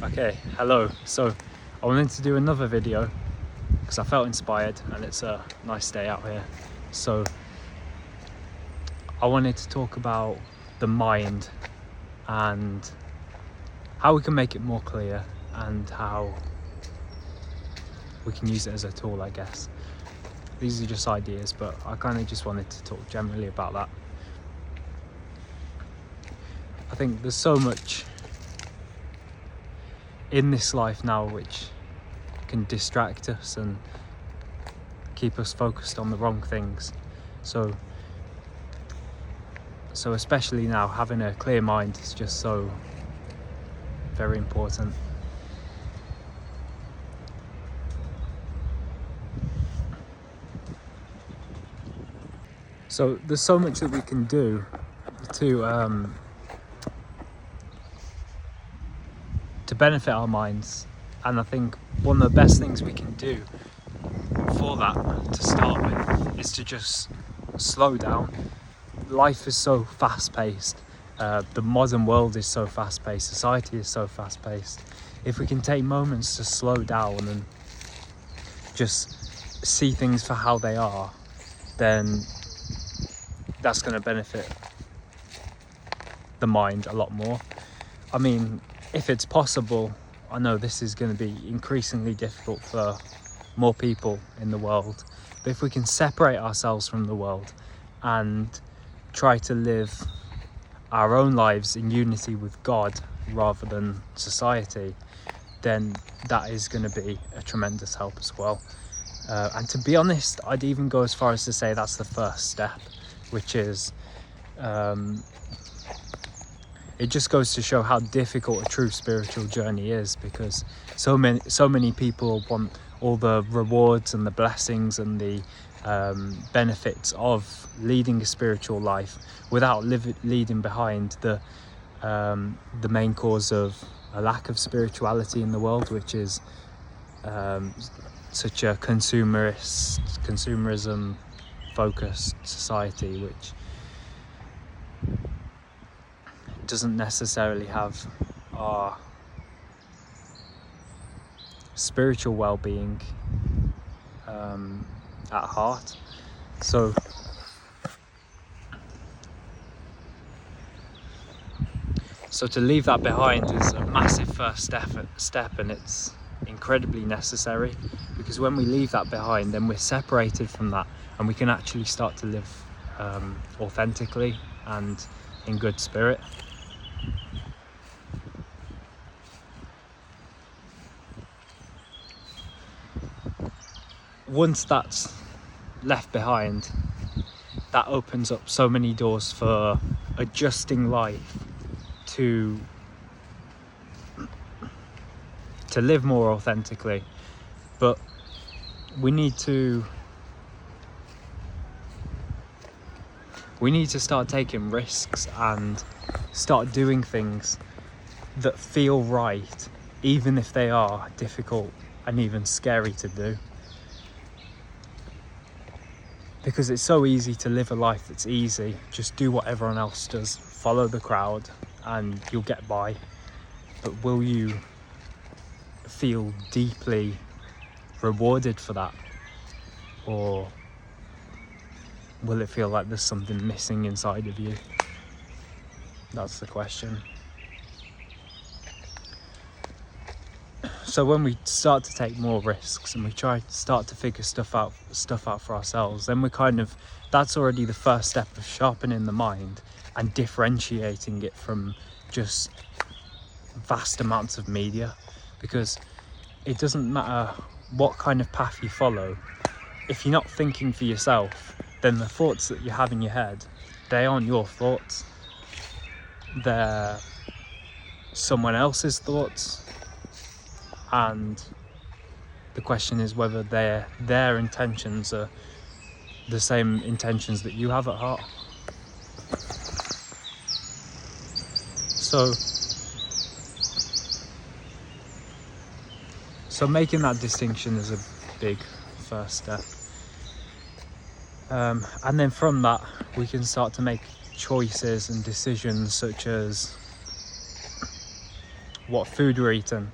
Okay, hello. So I wanted to do another video because I felt inspired and it's a nice day out here. So I wanted to talk about the mind and how we can make it more clear and how we can use it as a tool, I guess. These are just ideas, but I kind of just wanted to talk generally about that. I think there's so much in this life now which can distract us and keep us focused on the wrong things. So especially now, having a clear mind is just so very important. So there's so much that we can do to benefit our minds, and I think one of the best things we can do for that to start with is to just slow down. Life is so fast-paced, the modern world is so fast-paced, society is so fast-paced. If we can take moments to slow down and just see things for how they are, then that's going to benefit the mind a lot more. I mean, if it's possible, I know this is going to be increasingly difficult for more people in the world, but if we can separate ourselves from the world and try to live our own lives in unity with God rather than society, then that is going to be a tremendous help as well. And to be honest, I'd even go as far as to say that's the first step, which is it just goes to show how difficult a true spiritual journey is, because so many people want all the rewards and the blessings and the benefits of leading a spiritual life without leading behind the main cause of a lack of spirituality in the world, which is such a consumerism focused society, which doesn't necessarily have our spiritual well-being at heart. So to leave that behind is a massive first step, and it's incredibly necessary, because when we leave that behind, then we're separated from that and we can actually start to live authentically and in good spirit. Once that's left behind, that opens up so many doors for adjusting life to live more authentically. But we need to start taking risks and start doing things that feel right, even if they are difficult and even scary to do. Because it's so easy to live a life that's easy, just do what everyone else does, follow the crowd and you'll get by. But will you feel deeply rewarded for that, or will it feel like there's something missing inside of you? That's the question. So when we start to take more risks and we start to figure stuff out for ourselves, then that's already the first step of sharpening the mind and differentiating it from just vast amounts of media. Because it doesn't matter what kind of path you follow, if you're not thinking for yourself, then the thoughts that you have in your head, they aren't your thoughts, they're someone else's thoughts. And the question is whether their intentions are the same intentions that you have at heart. So making that distinction is a big first step. And then from that, we can start to make choices and decisions, such as what food we're eating.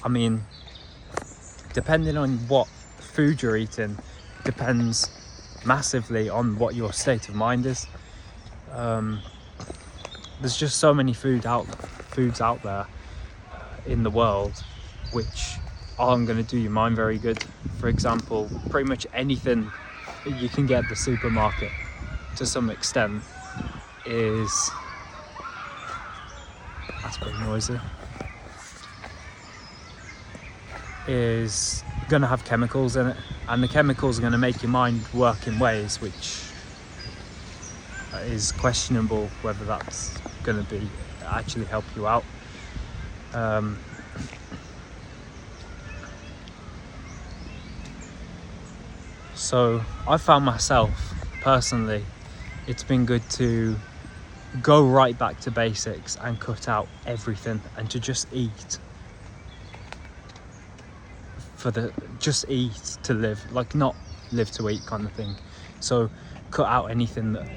I mean, depending on what food you're eating depends massively on what your state of mind is. There's just so many foods out there in the world which aren't going to do your mind very good. For example, pretty much anything you can get at the supermarket to some extent is, that's pretty noisy, is going to have chemicals in it, and the chemicals are going to make your mind work in ways which is questionable whether that's going to be actually help you out. So I found myself personally, it's been good to go right back to basics and cut out everything and to just eat just eat to live, like not live to eat kind of thing. So cut out anything that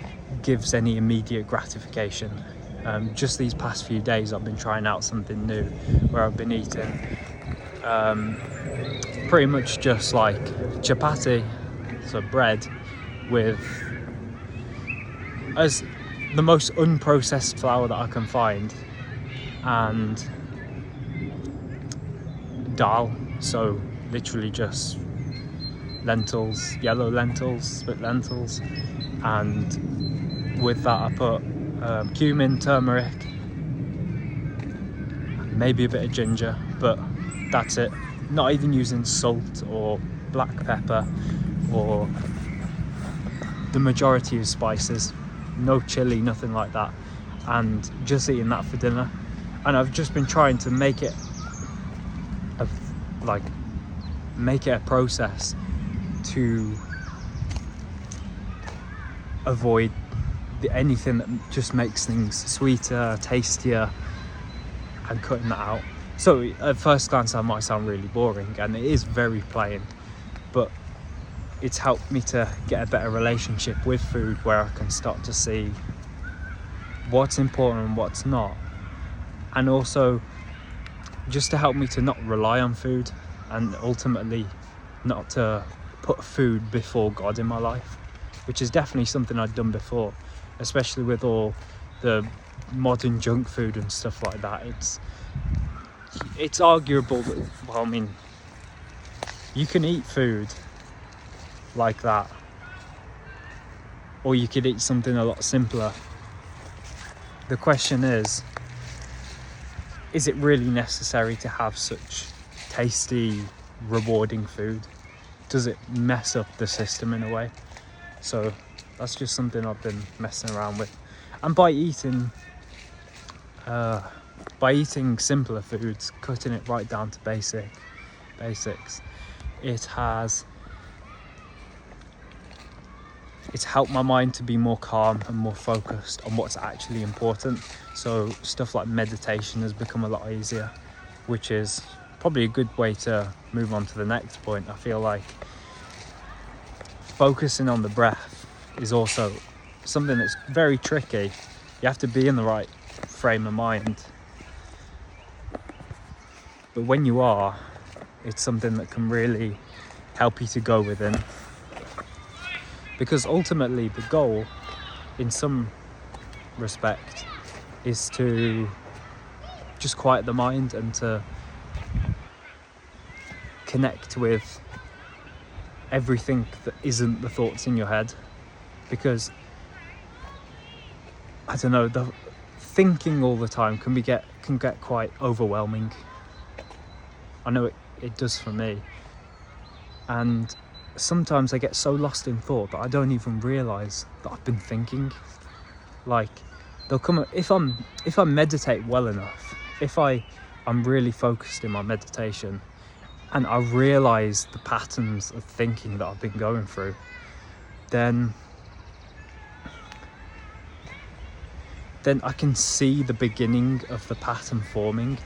gives any immediate gratification. Just these past few days I've been trying out something new where I've been eating pretty much just like chapati, so bread with as the most unprocessed flour that I can find, and dal, so literally just lentils, yellow lentils, split lentils, and with that I put cumin, turmeric, maybe a bit of ginger, but that's it. Not even using salt or black pepper or the majority of spices, no chili, nothing like that, and just eating that for dinner. And I've just been trying to make it a process to avoid anything that just makes things sweeter, tastier, and cutting that out. So at first glance that might sound really boring, and it is very plain, but it's helped me to get a better relationship with food, where I can start to see what's important and what's not, and also just to help me to not rely on food, and ultimately not to put food before God in my life, which is definitely something I'd done before, especially with all the modern junk food and stuff like that. It's arguable that, well, I mean, you can eat food like that, or you could eat something a lot simpler. The question is it really necessary to have such tasty, rewarding food? Does it mess up the system in a way? So that's just something I've been messing around with. And by eating simpler foods, cutting it right down to basics, it's helped my mind to be more calm and more focused on what's actually important. So stuff like meditation has become a lot easier, which is probably a good way to move on to the next point. I feel like focusing on the breath is also something that's very tricky. You have to be in the right frame of mind, but when you are, it's something that can really help you to go within, because ultimately the goal in some respect is to just quiet the mind and to connect with everything that isn't the thoughts in your head. Because I don't know, the thinking all the time can get quite overwhelming. I know it does for me, and sometimes I get so lost in thought that I don't even realise that I've been thinking. Like, they'll come if I meditate well enough, if I'm really focused in my meditation, and I realise the patterns of thinking that I've been going through, then I can see the beginning of the pattern forming.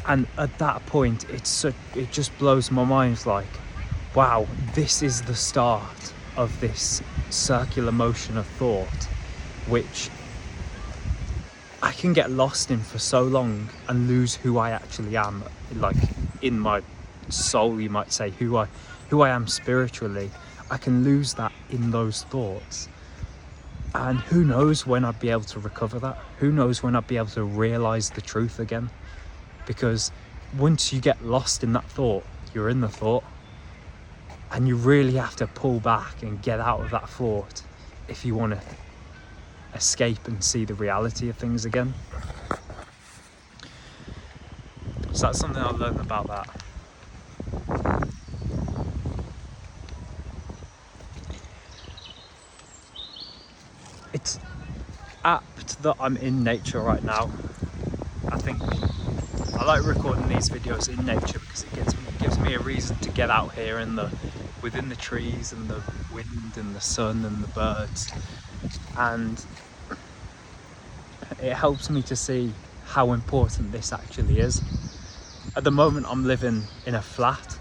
And at that point, it just blows my mind. It's like, wow, this is the start of this circular motion of thought, which I can get lost in for so long and lose who I actually am, like in my soul, you might say, who I am spiritually. I can lose that in those thoughts. And who knows when I'd be able to recover that? Who knows when I'd be able to realize the truth again? Because once you get lost in that thought, you're in the thought. And you really have to pull back and get out of that thought if you want to escape and see the reality of things again. So that's something I learned about that. It's apt that I'm in nature right now. I think I like recording these videos in nature because it gives me a reason to get out here within the trees and the wind and the sun and the birds, and it helps me to see how important this actually is. At the moment I'm living in a flat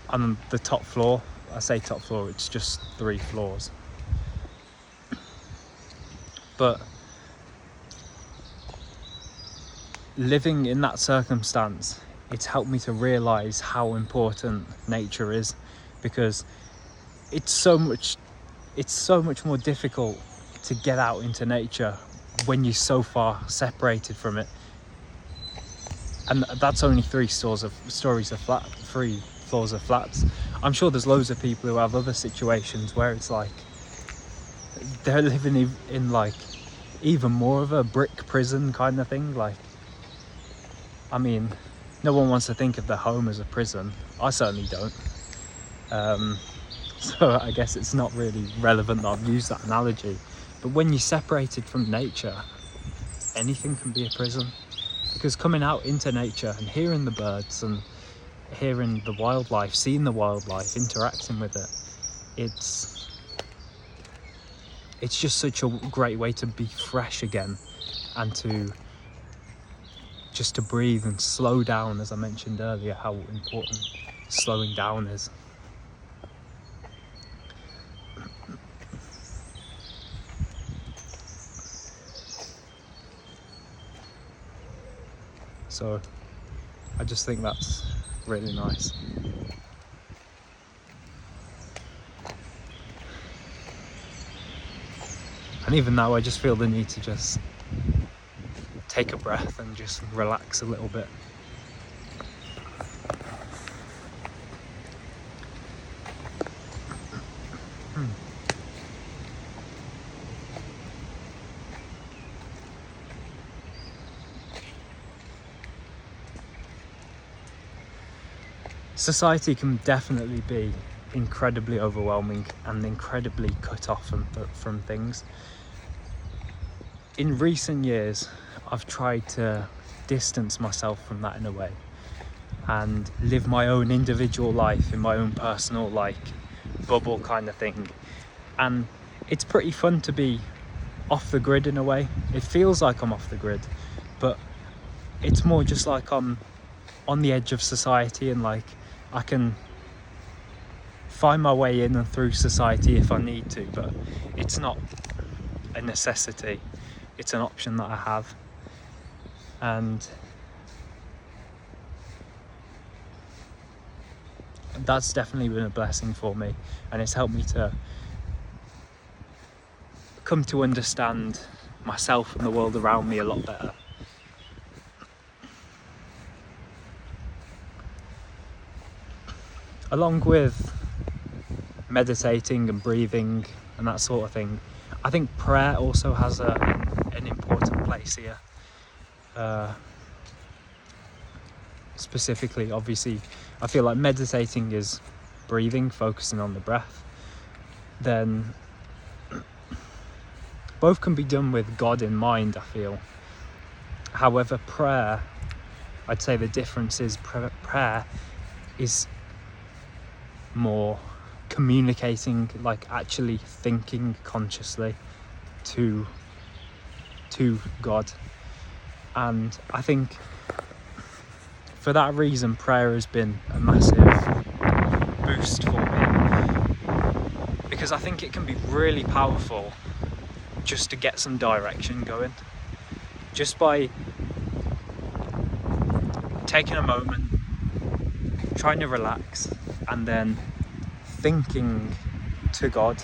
on the top floor. I say top floor, it's just 3 floors. But living in that circumstance, it's helped me to realise how important nature is, because it's so much more difficult to get out into nature when you're so far separated from it. And that's only 3 floors of flats. I'm sure there's loads of people who have other situations where it's like they're living in like even more of a brick prison kind of thing. Like, I mean, no one wants to think of their home as a prison. I certainly don't. So I guess it's not really relevant that I've used that analogy. But when you're separated from nature, anything can be a prison. Because coming out into nature and hearing the birds and hearing the wildlife, seeing the wildlife, interacting with it, it's just such a great way to be fresh again, and to breathe and slow down, as I mentioned earlier, how important slowing down is. So I just think that's really nice. And even now I just feel the need to just take a breath and just relax a little bit. Society can definitely be incredibly overwhelming and incredibly cut off from things. In recent years, I've tried to distance myself from that in a way and live my own individual life in my own personal bubble kind of thing. And it's pretty fun to be off the grid in a way. It feels like I'm off the grid, but it's more just like I'm on the edge of society, and like I can find my way in and through society if I need to, but it's not a necessity. It's an option that I have. And that's definitely been a blessing for me, and it's helped me to come to understand myself and the world around me a lot better. Along with meditating and breathing and that sort of thing, I think prayer also has an important place here. Specifically, obviously, I feel like meditating is breathing, focusing on the breath. Then both can be done with God in mind, I feel. However, prayer, I'd say the difference is prayer is more communicating, like actually thinking consciously to God. And I think for that reason, prayer has been a massive boost for me, because I think it can be really powerful just to get some direction going. just by taking a moment, trying to relax, and then thinking to God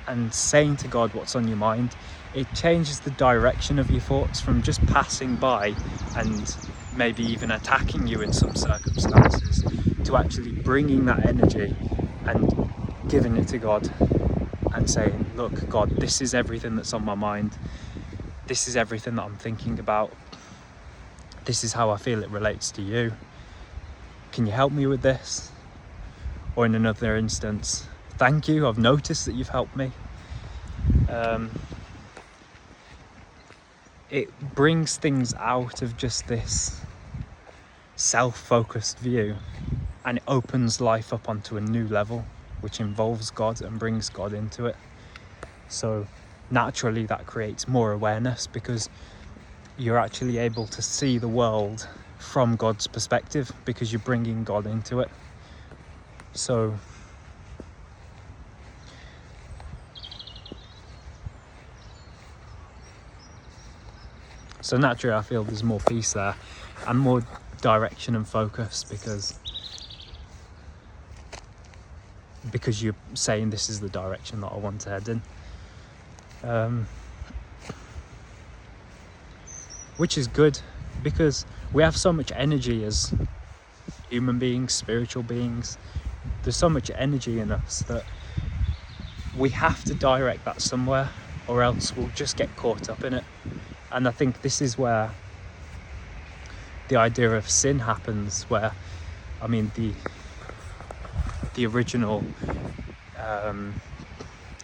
and saying to God what's on your mind, it changes the direction of your thoughts from just passing by and maybe even attacking you in some circumstances, to actually bringing that energy and giving it to God and saying, look, God, this is everything that's on my mind. This is everything that I'm thinking about. This is how I feel it relates to you. Can you help me with this? Or in another instance, thank you, I've noticed that you've helped me. It brings things out of just this self-focused view, and it opens life up onto a new level, which involves God and brings God into it. So naturally that creates more awareness, because you're actually able to see the world from God's perspective, because you're bringing God into it. So naturally I feel there's more peace there and more direction and focus, because you're saying this is the direction that I want to head in. Which is good, because we have so much energy as human beings, spiritual beings. There's so much energy in us that we have to direct that somewhere, or else we'll just get caught up in it. And I think this is where the idea of sin happens, where, I mean, the original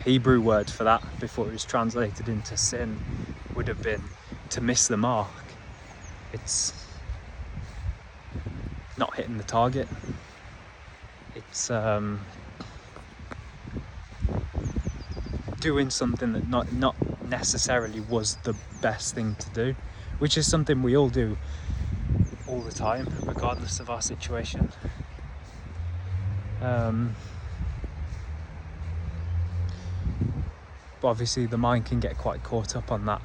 Hebrew word for that, before it was translated into sin, would have been to miss the mark. It's not hitting the target. It's doing something that not necessarily was the best thing to do, which is something we all do all the time, regardless of our situation. But obviously the mind can get quite caught up on that,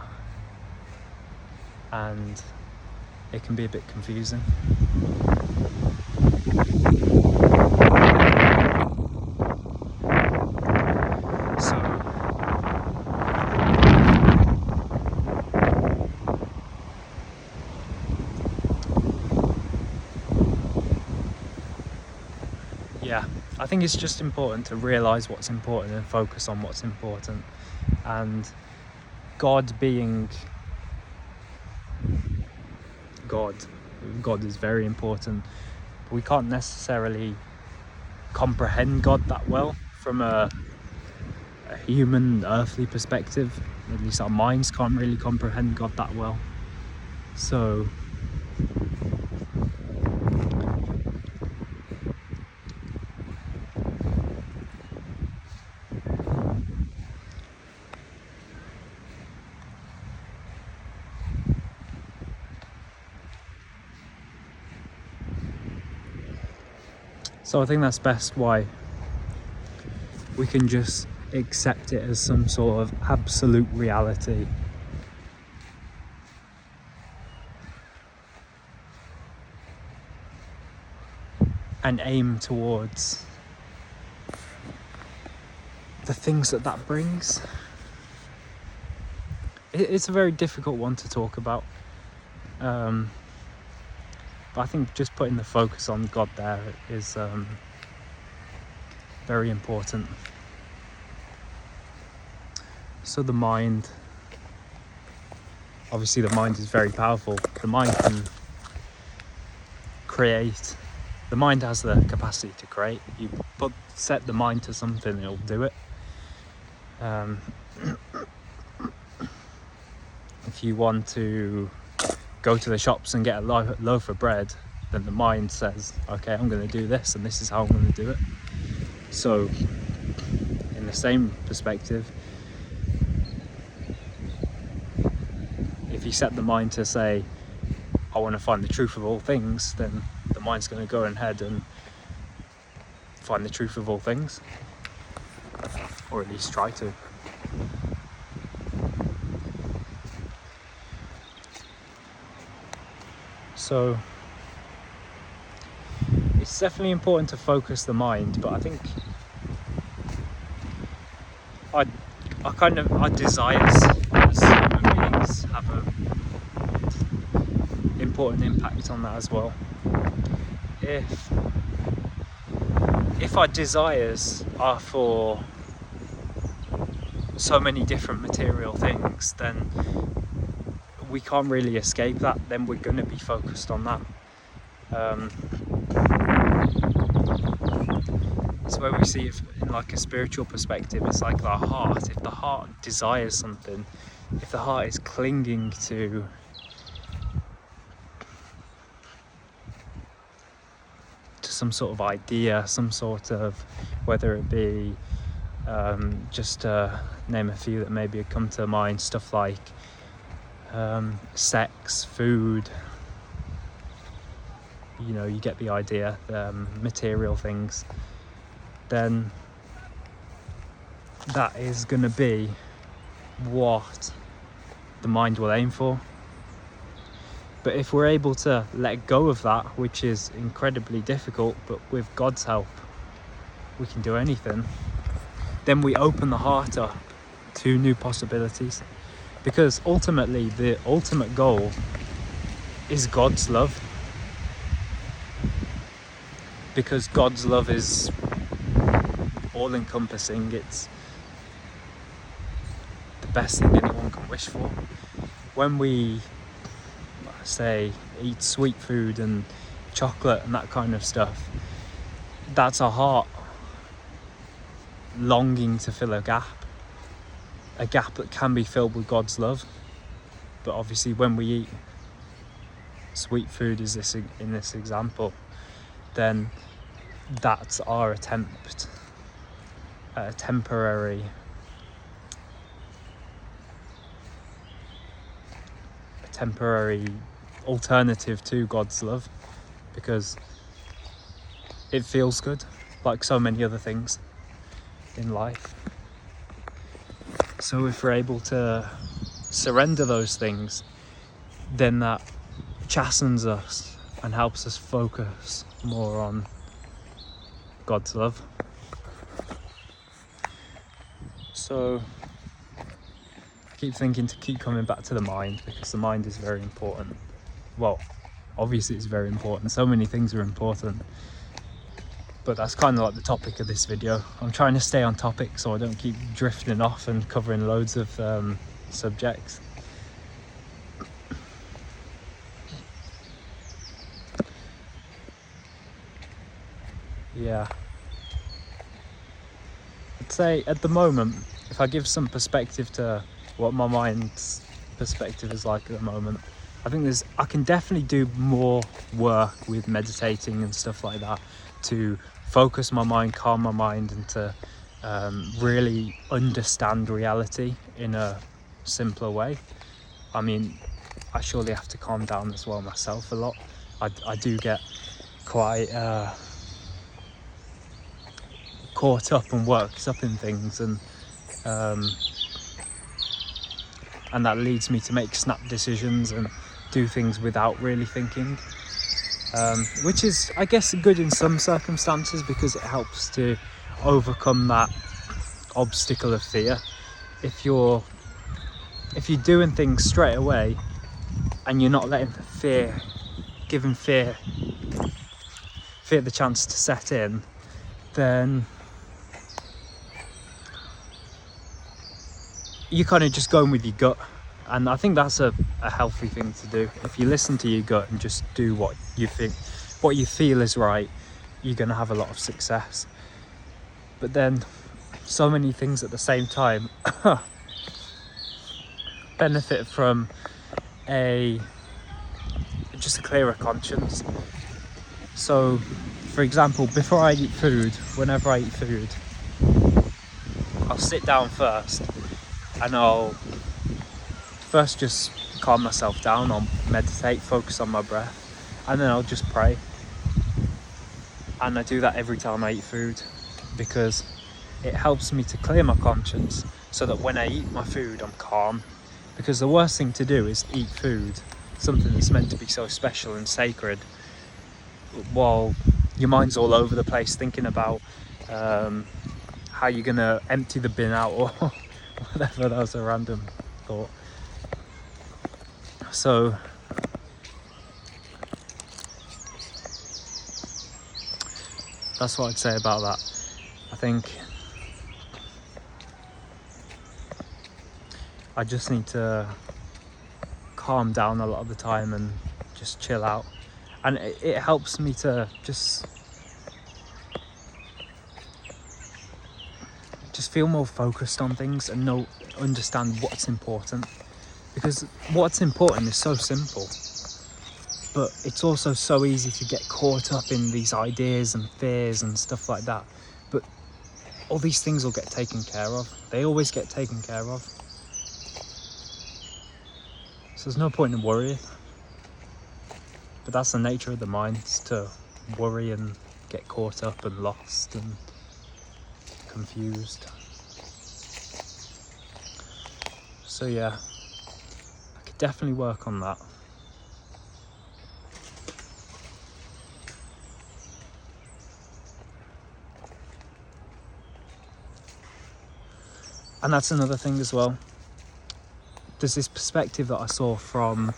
and it can be a bit confusing. Yeah, I think it's just important to realise what's important and focus on what's important. And God being God is very important. We can't necessarily comprehend God that well from a human, earthly perspective. At least our minds can't really comprehend God that well. So I think that's best why we can just accept it as some sort of absolute reality. And aim towards the things that brings. It's a very difficult one to talk about. But I think just putting the focus on God there is very important. So the mind, obviously the mind is very powerful. The mind can create. The mind has the capacity to create. You set the mind to something, it'll do it. If you want to go to the shops and get a loaf of bread, then the mind says, okay, I'm going to do this, and this is how I'm going to do it. So in the same perspective, if you set the mind to say, I want to find the truth of all things, then the mind's going to go ahead and find the truth of all things, or at least try to. So it's definitely important to focus the mind, but I think our desires as human beings have a important impact on that as well. If our desires are for so many different material things, then we can't really escape that. Then we're going to be focused on that. It's where we see it in like a spiritual perspective. It's like our heart. If the heart desires something, if the heart is clinging to some sort of idea, some sort of, whether it be just to name a few that maybe come to mind, stuff like sex, food, you know, you get the idea, material things, then that is going to be what the mind will aim for. But if we're able to let go of that, which is incredibly difficult, but with God's help we can do anything, then we open the heart up to new possibilities. Because ultimately the ultimate goal is God's love. Because God's love is all-encompassing. It's the best thing anyone can wish for. When we say eat sweet food and chocolate and that kind of stuff, that's our heart longing to fill a gap that can be filled with God's love. But obviously when we eat sweet food, in this example, then that's our attempt at a temporary alternative to God's love, because it feels good, like so many other things in life. So if we're able to surrender those things, then that chastens us and helps us focus more on God's love. So I keep thinking to keep coming back to the mind, because the mind is very important. Well, obviously it's very important. So many things are important. But that's kind of like the topic of this video. I'm trying to stay on topic so I don't keep drifting off and covering loads of subjects. Yeah. I'd say at the moment, if I give some perspective to what my mind's perspective is like at the moment, I think I can definitely do more work with meditating and stuff like that to focus my mind, calm my mind, and to really understand reality in a simpler way. I mean, I surely have to calm down as well myself a lot. I do get quite caught up and worked up in things, and that leads me to make snap decisions and do things without really thinking, which is, I guess, good in some circumstances because it helps to overcome that obstacle of fear. If you're doing things straight away and you're not letting giving fear the chance to set in, then you're kind of just going with your gut. And I think that's a healthy thing to do. If you listen to your gut and just do what you feel is right, you're going to have a lot of success. But then so many things at the same time benefit from just a clearer conscience. So, for example, before I eat food, whenever I eat food, I'll sit down first and I'll first just calm myself down. I'll meditate, focus on my breath, and then I'll just pray. And I do that every time I eat food because it helps me to clear my conscience so that when I eat my food, I'm calm. Because the worst thing to do is eat food something that's meant to be so special and sacred, while your mind's all over the place thinking about how you're gonna empty the bin out or whatever. That was a random thought. So that's what I'd say about that. I think I just need to calm down a lot of the time and just chill out, and it helps me to just feel more focused on things and understand what's important, because what's important is so simple, but it's also so easy to get caught up in these ideas and fears and stuff like that. But all these things will get taken care of. They always get taken care of. So there's no point in worrying. But that's the nature of the mind, to worry and get caught up and lost and confused. So yeah, I could definitely work on that. And that's another thing as well. There's this perspective that I saw from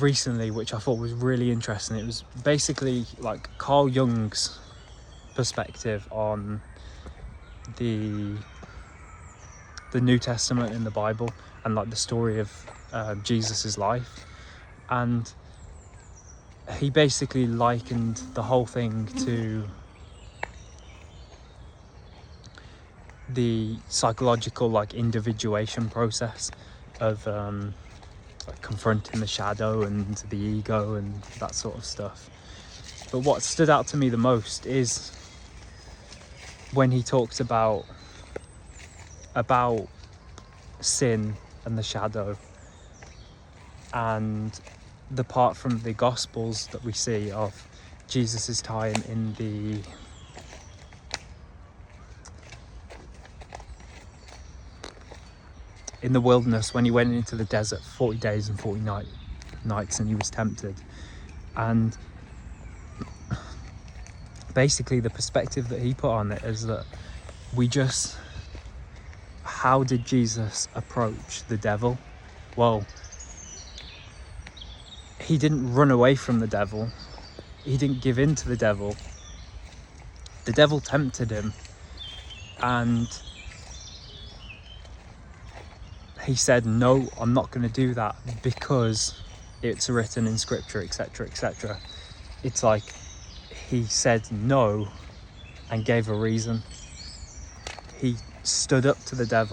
recently, which I thought was really interesting. It was basically like Carl Jung's perspective on the New Testament in the Bible, and like the story of Jesus's life. And he basically likened the whole thing to the psychological like individuation process of like confronting the shadow and the ego and that sort of stuff. But what stood out to me the most is when he talks about sin and the shadow, and the part from the Gospels that we see of Jesus's time in the wilderness, when he went into the desert 40 days and 40 nights and he was tempted. And basically the perspective that he put on it is that how did Jesus approach the devil? Well, he didn't run away from the devil. He didn't give in to the devil. The devil tempted him, and he said, no, I'm not going to do that because it's written in scripture, etc., etc. It's like he said no and gave a reason. He stood up to the devil.